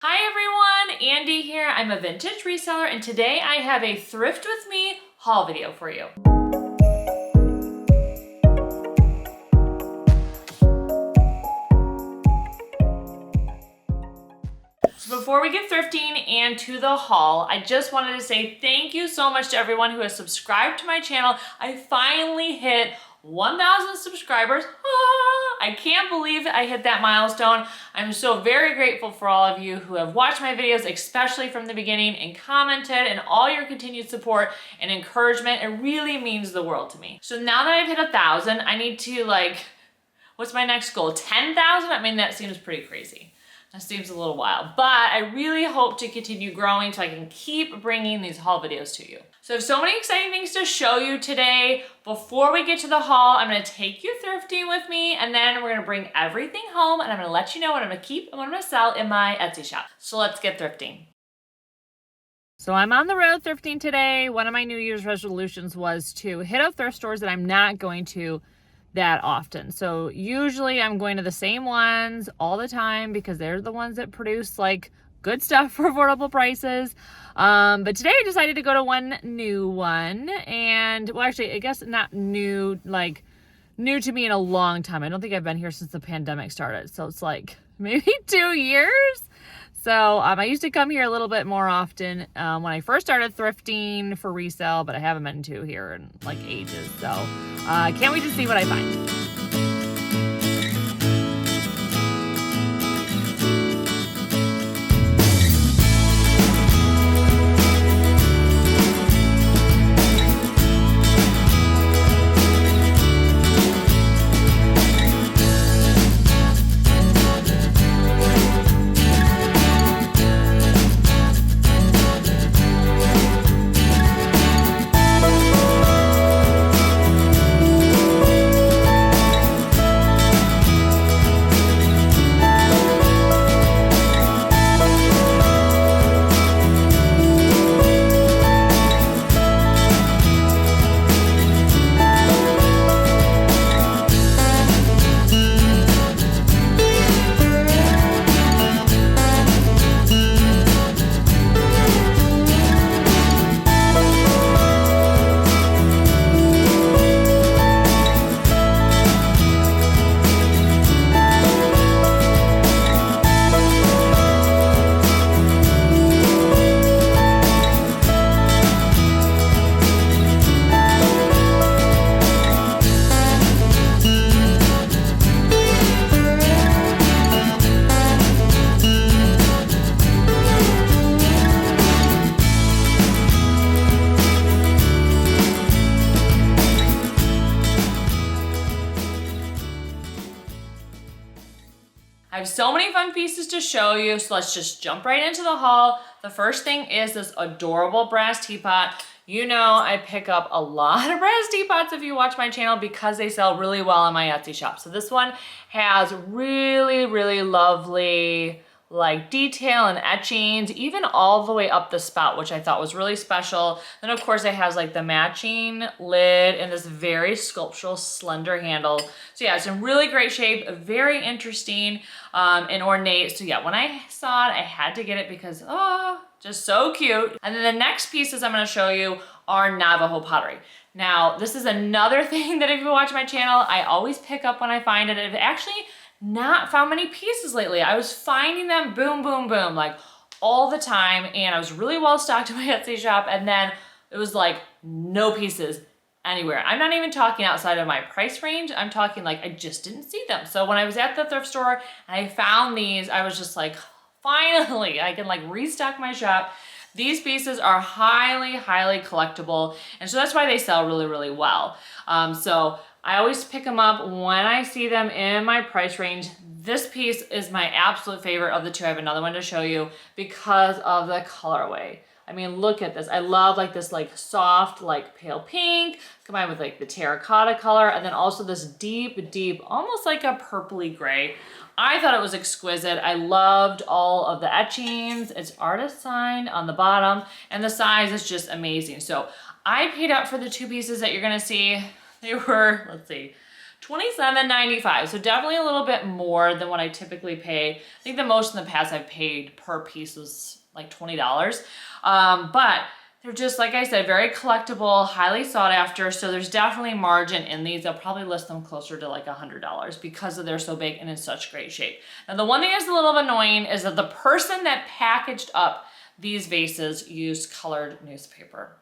Hi everyone, Andi here. I'm a vintage reseller and today I have a thrift with me haul video for you. So before we get thrifting and to the haul, I just wanted to say thank you so much to everyone who has subscribed to my channel. I finally hit 1,000 subscribers. I can't believe I hit that milestone. I'm so very grateful for all of you who have watched my videos, especially from the beginning, and commented, and all your continued support and encouragement. It really means the world to me. So now that I've hit 1,000, I need to what's my next goal? 10,000? I mean, that seems pretty crazy. That seems a little wild, but I really hope to continue growing so I can keep bringing these haul videos to you. So I have so many exciting things to show you today. Before we get to the haul, I'm gonna take you thrifting with me, and then we're gonna bring everything home, and I'm gonna let you know what I'm gonna keep and what I'm gonna sell in my Etsy shop. So let's get thrifting. So I'm on the road thrifting today. One of my New Year's resolutions was to hit up thrift stores that I'm not going to that often. So usually I'm going to the same ones all the time because they're the ones that produce like good stuff for affordable prices. But today I decided to go to one new one, and well, actually, I guess not new, like new to me in a long time. I don't think I've been here since the pandemic started. So it's like maybe 2 years. So I used to come here a little bit more often when I first started thrifting for resale, but I haven't been to here in like ages. So can't wait to see what I find. I have so many fun pieces to show you, so let's just jump right into the haul. The first thing is this adorable brass teapot. You know I pick up a lot of brass teapots if you watch my channel because they sell really well on my Etsy shop. So this one has really, really lovely like detail and etchings, even all the way up the spout, which I thought was really special. Then of course it has like the matching lid and this very sculptural slender handle. So yeah, it's in really great shape, very interesting and ornate. So yeah, when I saw it, I had to get it because, oh, just so cute. And then the next pieces I'm gonna show you are Navajo Pottery. Now, this is another thing that if you watch my channel, I always pick up when I find it. I've actually not found many pieces lately. I was finding them boom, boom, boom, like all the time. And I was really well stocked in my Etsy shop. And then it was like no pieces anywhere. I'm not even talking outside of my price range. I'm talking like I just didn't see them. So when I was at the thrift store and I found these, I was just like, finally, I can like restock my shop. These pieces are highly, highly collectible. And so that's why they sell really, really well. So I always pick them up when I see them in my price range. This piece is my absolute favorite of the two. I have another one to show you because of the colorway. I mean, look at this. I love like this like soft, like pale pink combined with like the terracotta color. And then also this deep, deep, almost like a purpley gray. I thought it was exquisite. I loved all of the etchings. It's artist signed on the bottom and the size is just amazing. So I paid up for the two pieces that you're gonna see. They were, let's see, $27.95. So definitely a little bit more than what I typically pay. I think the most in the past I've paid per piece was like $20. But they're just, like I said, very collectible, highly sought after. So there's definitely margin in these. I'll probably list them closer to like $100 because they're so big and in such great shape. Now the one thing that's a little annoying is that the person that packaged up these vases used colored newspaper,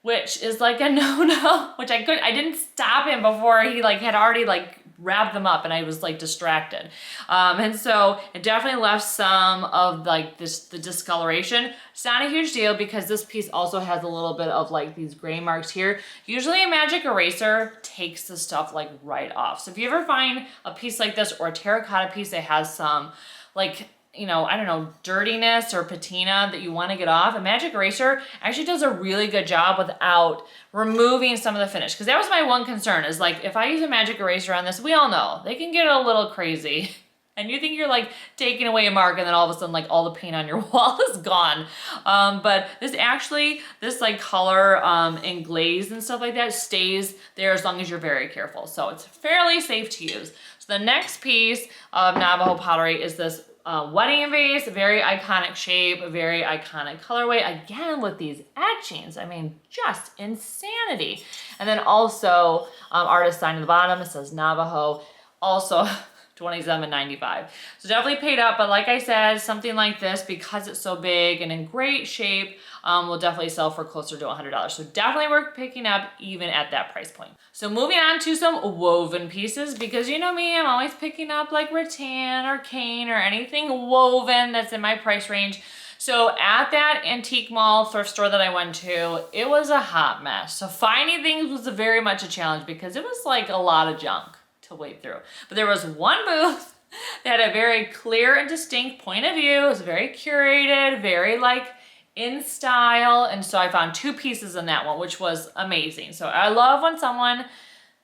which is like a no-no, which I didn't stop him before he like had already like wrapped them up and I was like distracted. And so it definitely left some of like the discoloration. It's not a huge deal because this piece also has a little bit of like these gray marks here. Usually a magic eraser takes the stuff like right off. So if you ever find a piece like this or a terracotta piece that has some like, you know, I don't know, dirtiness or patina that you want to get off, a magic eraser actually does a really good job without removing some of the finish. Because that was my one concern is like, if I use a magic eraser on this, we all know they can get a little crazy. And you think you're like taking away a mark and then all of a sudden like all the paint on your wall is gone. But this actually, this like color and glaze and stuff like that stays there as long as you're very careful. So it's fairly safe to use. So the next piece of Navajo Pottery is this wedding vase, very iconic shape, very iconic colorway. Again, with these etchings, I mean, just insanity. And then also artist sign at the bottom, it says Navajo, also $27.95. So definitely paid up, but like I said, something like this, because it's so big and in great shape, will definitely sell for closer to $100. So definitely worth picking up even at that price point. So moving on to some woven pieces, because you know me, I'm always picking up like rattan or cane or anything woven that's in my price range. So at that antique mall thrift store that I went to, it was a hot mess. So finding things was very much a challenge because it was like a lot of junk to wade through. But there was one booth that had a very clear and distinct point of view. It was very curated, very like in style. And so I found two pieces in that one, which was amazing. So I love when someone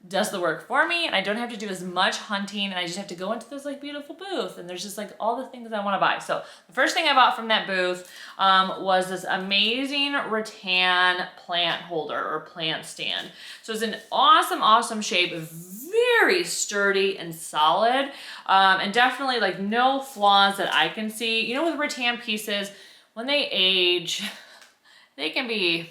does the work for me and I don't have to do as much hunting and I just have to go into this like beautiful booth and there's just like all the things I want to buy. So the first thing I bought from that booth was this amazing rattan plant holder or plant stand. So it's an awesome, awesome shape, very sturdy and solid, and definitely like no flaws that I can see. You know, with rattan pieces, when they age, it can be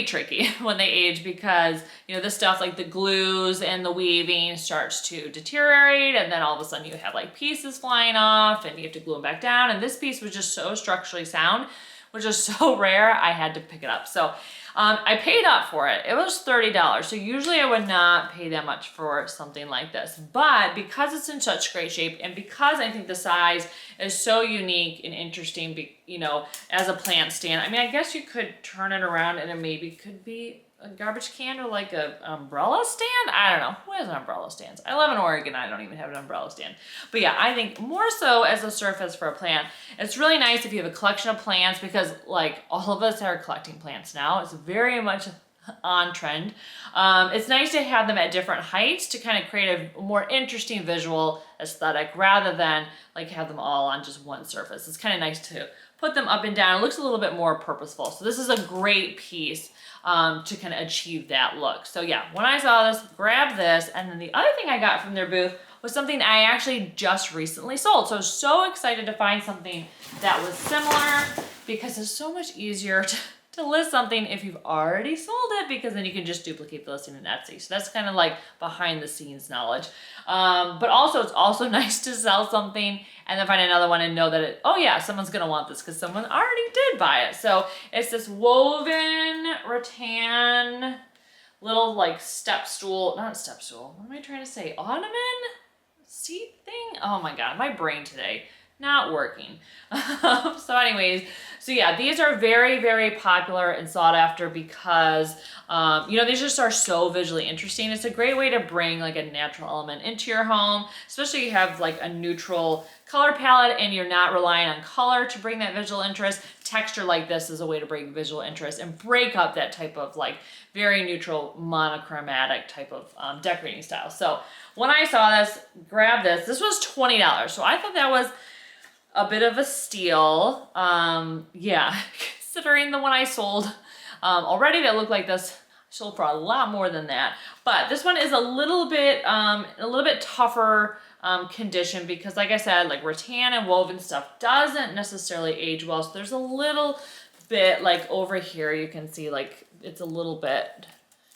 tricky when they age because, you know, this stuff like the glues and the weaving starts to deteriorate and then all of a sudden you have like pieces flying off and you have to glue them back down. And this piece was just so structurally sound, which is so rare, I had to pick it up. So I paid up for it. It was $30. So usually I would not pay that much for something like this. But because it's in such great shape and because I think the size is so unique and interesting, you know, as a plant stand, I mean, I guess you could turn it around and it maybe could be a garbage can or like an umbrella stand. I don't know. Who has an umbrella stand? I live in Oregon. I don't even have an umbrella stand. But yeah, I think more so as a surface for a plant. It's really nice if you have a collection of plants because like all of us are collecting plants now. It's very much on trend. It's nice to have them at different heights to kind of create a more interesting visual aesthetic rather than like have them all on just one surface. It's kind of nice to put them up and down. It looks a little bit more purposeful. So this is a great piece to kind of achieve that look. So yeah, when I saw this, grabbed this, and then the other thing I got from their booth was something I actually just recently sold. So I was so excited to find something that was similar because it's so much easier to list something if you've already sold it because then you can just duplicate the listing in Etsy. So that's kind of like behind the scenes knowledge. But also it's also nice to sell something and then find another one and know that oh yeah, someone's gonna want this because someone already did buy it. So it's this woven rattan little like step stool, not step stool, what am I trying to say? Ottoman seat thing? Oh my God, my brain today. Not working. So anyways, so yeah, these are very, very popular and sought after because, you know, these just are so visually interesting. It's a great way to bring like a natural element into your home, especially if you have like a neutral color palette and you're not relying on color to bring that visual interest. Texture like this is a way to bring visual interest and break up that type of like very neutral monochromatic type of decorating style. So when I saw this, grabbed this, this was $20. So I thought that was a bit of a steal. Yeah, considering the one I sold already that looked like this, sold for a lot more than that. But this one is a little bit tougher condition because, like I said, like rattan and woven stuff doesn't necessarily age well. So there's a little bit like over here, you can see like it's a little bit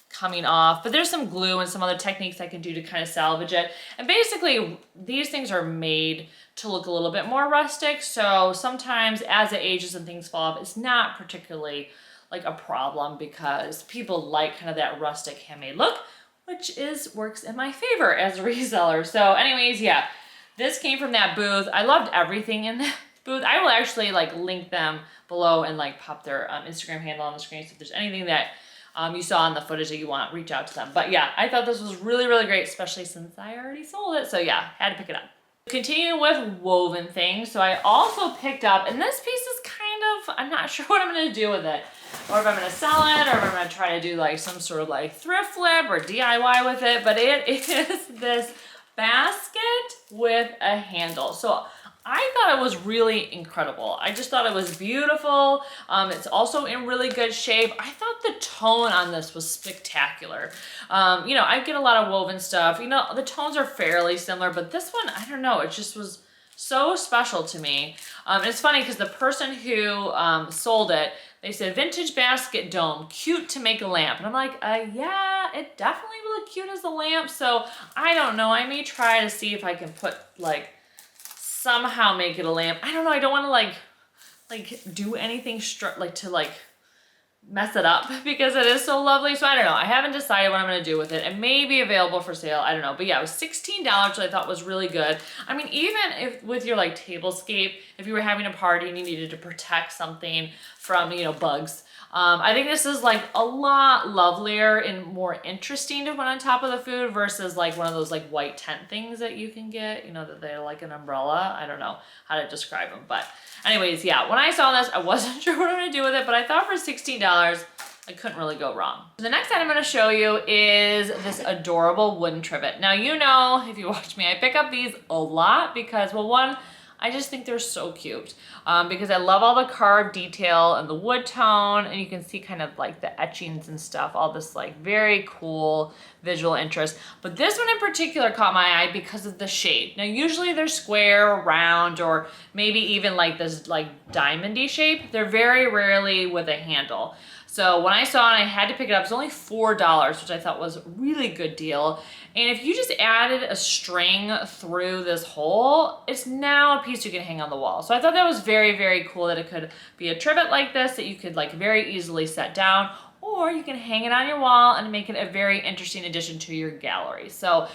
coming off, but there's some glue and some other techniques I can do to kind of salvage it. And basically these things are made to look a little bit more rustic. So sometimes as it ages and things fall off, it's not particularly like a problem because people like kind of that rustic handmade look, which works in my favor as a reseller. So anyways, yeah, this came from that booth. I loved everything in that booth. I will actually like link them below and like pop their Instagram handle on the screen. So if there's anything that you saw in the footage that you want, reach out to them. But yeah, I thought this was really, really great, especially since I already sold it. So yeah, had to pick it up. Continue with woven things. So I also picked up, and this piece is kind of, I'm not sure what I'm gonna do with it. Or if I'm gonna sell it, or if I'm gonna try to do like some sort of like thrift flip or DIY with it. But it is this basket with a handle. So I thought it was really incredible. I just thought it was beautiful. It's also in really good shape. I thought the tone on this was spectacular. You know, I get a lot of woven stuff. You know, the tones are fairly similar, but this one, I don't know, it just was so special to me. And it's funny because the person who sold it, they said, vintage basket dome, cute to make a lamp. And I'm like, yeah, it definitely will look cute as a lamp. So I don't know, I may try to see if I can put like, somehow make it a lamp. I don't know, I don't want to like do anything to mess it up because it is so lovely. So I don't know, I haven't decided what I'm gonna do with it. It may be available for sale, I don't know. But yeah, it was $16, which I thought was really good. I mean, even if with your like tablescape, if you were having a party and you needed to protect something from, you know, bugs, I think this is like a lot lovelier and more interesting to put on top of the food versus like one of those like white tent things that you can get, you know, that they're like an umbrella. I don't know how to describe them. But anyways, yeah, when I saw this, I wasn't sure what I'm gonna do with it, but I thought for $16, I couldn't really go wrong. The next item I'm gonna show you is this adorable wooden trivet. Now, you know, if you watch me, I pick up these a lot because, well, one, I just think they're so cute because I love all the carved detail and the wood tone, and you can see kind of like the etchings and stuff, all this like very cool visual interest. But this one in particular caught my eye because of the shape. Now, usually they're square or round or maybe even like this like diamond-y shape. They're very rarely with a handle. So when I saw it, I had to pick it up. It's only $4, which I thought was a really good deal. And if you just added a string through this hole, it's now a piece you can hang on the wall. So I thought that was very, very cool that it could be a trivet like this that you could like very easily set down, or you can hang it on your wall and make it a very interesting addition to your gallery. So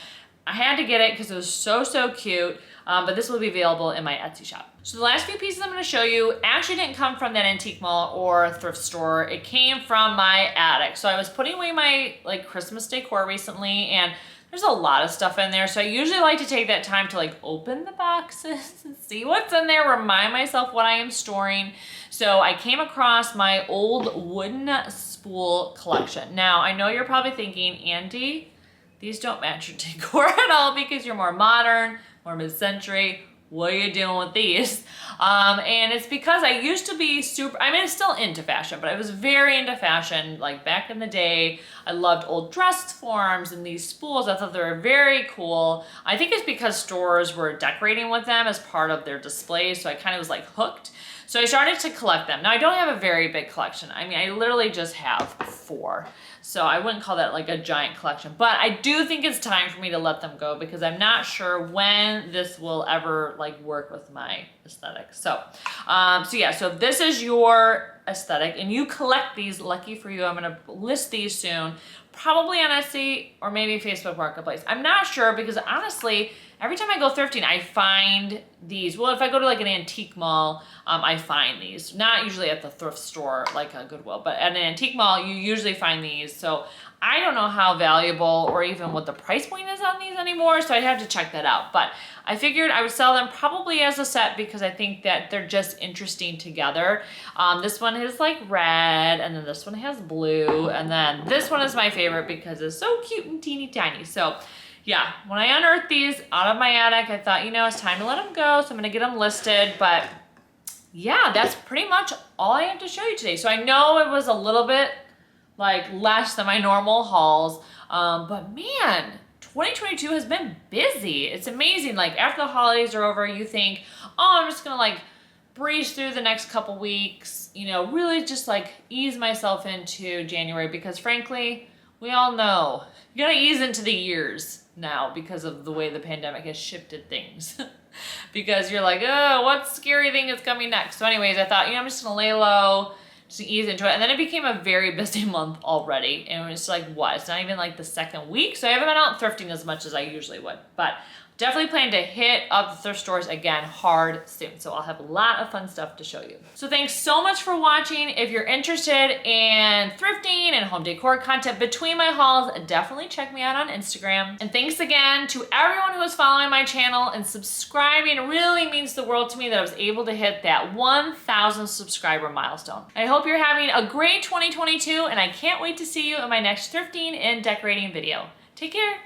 I had to get it because it was so, so cute, but this will be available in my Etsy shop. So the last few pieces I'm gonna show you actually didn't come from that antique mall or thrift store. It came from my attic. So I was putting away my like Christmas decor recently, and there's a lot of stuff in there. So I usually like to take that time to like open the boxes and see what's in there, remind myself what I am storing. So I came across my old wooden spool collection. Now, I know you're probably thinking, Andi, these don't match your decor at all because you're more modern, more mid-century. What are you doing with these? And it's because I used to be I mean, it's still into fashion, but I was very into fashion. Like back in the day, I loved old dress forms and these spools. I thought they were very cool. I think it's because stores were decorating with them as part of their displays. So I kind of was like hooked. So I started to collect them. Now I don't have a very big collection. I mean, I literally just have 4. So I wouldn't call that like a giant collection, but I do think it's time for me to let them go because I'm not sure when this will ever like work with my aesthetic. So, so if this is your aesthetic and you collect these, lucky for you, I'm gonna list these soon, probably on Etsy or maybe Facebook Marketplace. I'm not sure because honestly, every time I go thrifting, I find these. Well, if I go to like an antique mall, I find these. Not usually at the thrift store, like a Goodwill, but at an antique mall, you usually find these. So I don't know how valuable or even what the price point is on these anymore, so I'd have to check that out. But I figured I would sell them probably as a set because I think that they're just interesting together. This one is like red, and then this one has blue, and then this one is my favorite because it's so cute and teeny tiny. So yeah, when I unearthed these out of my attic, I thought, you know, it's time to let them go, so I'm gonna get them listed. But yeah, that's pretty much all I have to show you today. So I know it was a little bit like less than my normal hauls. But man, 2022 has been busy. It's amazing. Like after the holidays are over, you think, oh, I'm just gonna like breeze through the next couple weeks, you know, really just like ease myself into January, because frankly, we all know you gotta ease into the years now because of the way the pandemic has shifted things. Because you're like, oh, what scary thing is coming next? So anyways, I thought, you know, I'm just gonna lay low, just ease into it. And then it became a very busy month already. And it was like, what? It's not even like the second week. So I haven't been out thrifting as much as I usually would. But definitely plan to hit up the thrift stores again hard soon. So I'll have a lot of fun stuff to show you. So thanks so much for watching. If you're interested in thrifting and home decor content between my hauls, definitely check me out on Instagram. And thanks again to everyone who is following my channel and subscribing. It really means the world to me that I was able to hit that 1,000 subscriber milestone. I hope you're having a great 2022, and I can't wait to see you in my next thrifting and decorating video. Take care.